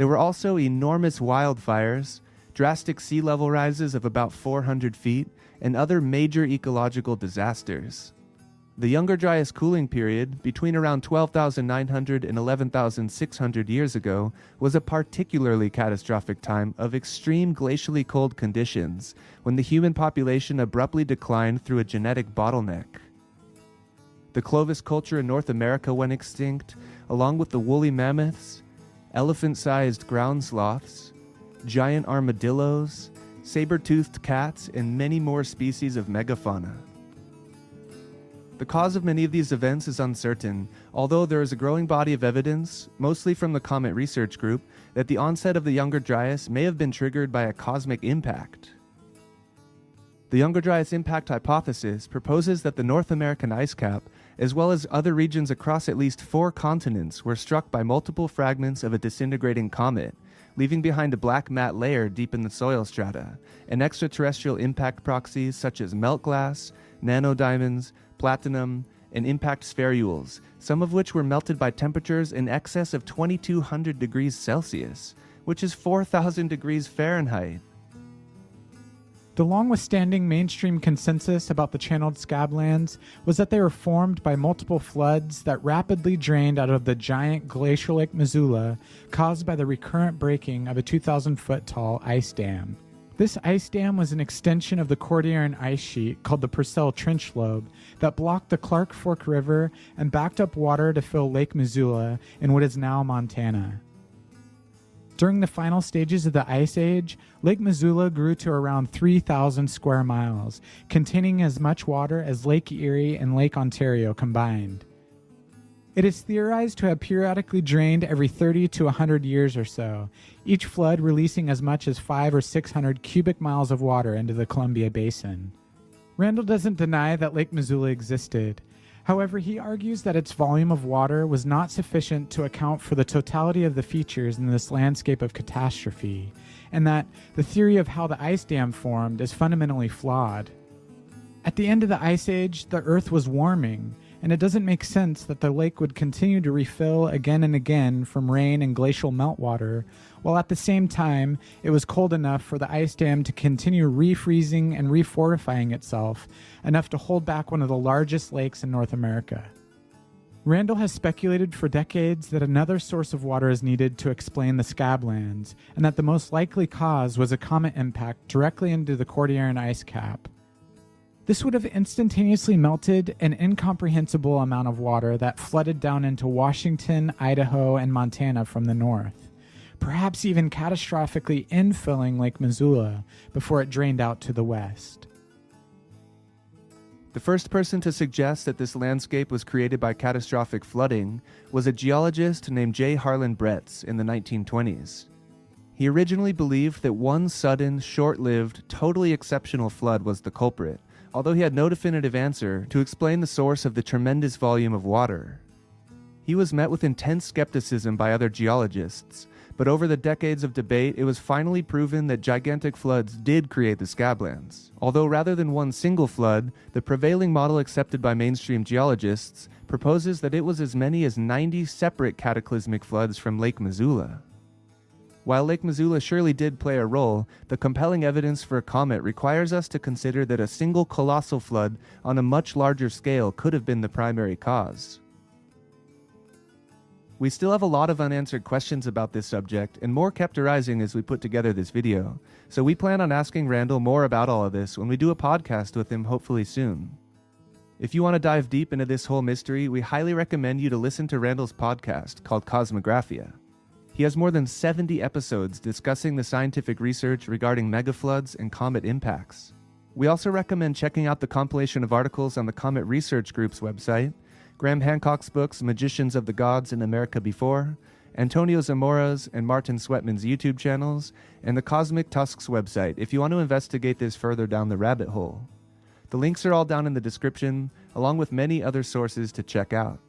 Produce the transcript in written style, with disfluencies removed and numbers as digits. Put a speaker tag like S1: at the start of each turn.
S1: There were also enormous wildfires, drastic sea level rises of about 400 feet, and other major ecological disasters. The Younger Dryas cooling period, between around 12,900 and 11,600 years ago, was a particularly catastrophic time of extreme glacially cold conditions, when the human population abruptly declined through a genetic bottleneck. The Clovis culture in North America went extinct, along with the woolly mammoths, elephant-sized ground sloths, giant armadillos, saber-toothed cats, and many more species of megafauna. The cause of many of these events is uncertain, although there is a growing body of evidence, mostly from the Comet Research Group, that the onset of the Younger Dryas may have been triggered by a cosmic impact. The Younger Dryas impact hypothesis proposes that the North American ice cap, as well as other regions across at least 4 continents, were struck by multiple fragments of a disintegrating comet, leaving behind a black matte layer deep in the soil strata, and extraterrestrial impact proxies such as melt glass, nanodiamonds, platinum, and impact spherules, some of which were melted by temperatures in excess of 2,200 degrees Celsius, which is 4,000 degrees Fahrenheit.
S2: The long-withstanding mainstream consensus about the channeled SCABLANDS was that they were formed by multiple floods that rapidly drained out of the giant glacial Lake Missoula, caused by the recurrent breaking of a 2,000-foot-tall ice dam. This ice dam was an extension of the Cordilleran ice sheet called the Purcell Trench Lobe that blocked the Clark Fork River and backed up water to fill Lake Missoula in what is now Montana. During the final stages of the Ice Age, Lake Missoula grew to around 3,000 square miles, containing as much water as Lake Erie and Lake Ontario combined. It is theorized to have periodically drained every 30 to 100 years or so, each flood releasing as much as 500 or 600 cubic miles of water into the Columbia Basin. Randall doesn't deny that Lake Missoula existed. However, he argues that its volume of water was not sufficient to account for the totality of the features in this landscape of catastrophe, and that the theory of how the ice dam formed is fundamentally flawed. At the end of the Ice Age, the Earth was warming, and it doesn't make sense that the lake would continue to refill again and again from rain and glacial meltwater, while at the same time it was cold enough for the ice dam to continue refreezing and refortifying itself, enough to hold back one of the largest lakes in North America. Randall has speculated for decades that another source of water is needed to explain the SCABLANDS, and that the most likely cause was a comet impact directly into the Cordilleran ice cap. This would have instantaneously melted an incomprehensible amount of water that flooded down into Washington, Idaho, and Montana from the north, perhaps even catastrophically infilling Lake Missoula before it drained out to the west.
S1: The first person to suggest that this landscape was created by catastrophic flooding was a geologist named J. Harlan Bretz in the 1920s. He originally believed that one sudden, short-lived, totally exceptional flood was the culprit, although he had no definitive answer to explain the source of the tremendous volume of water. He was met with intense skepticism by other geologists, but over the decades of debate, it was finally proven that gigantic floods did create the SCABLANDS. Although rather than one single flood, the prevailing model accepted by mainstream geologists proposes that it was as many as 90 separate cataclysmic floods from Lake Missoula. While Lake Missoula surely did play a role, the compelling evidence for a comet requires us to consider that a single colossal flood on a much larger scale could have been the primary cause. We still have a lot of unanswered questions about this subject, and more kept arising as we put together this video, so we plan on asking Randall more about all of this when we do a podcast with him hopefully soon. If you want to dive deep into this whole mystery, we highly recommend you to listen to Randall's podcast called Cosmographia. He has more than 70 episodes discussing the scientific research regarding megafloods and comet impacts. We also recommend checking out the compilation of articles on the Comet Research Group's website, Graham Hancock's books Magicians of the Gods in America Before, Antonio Zamora's and Martin Sweatman's YouTube channels, and the Cosmic Tusks website if you want to investigate this further down the rabbit hole. The links are all down in the description, along with many other sources to check out.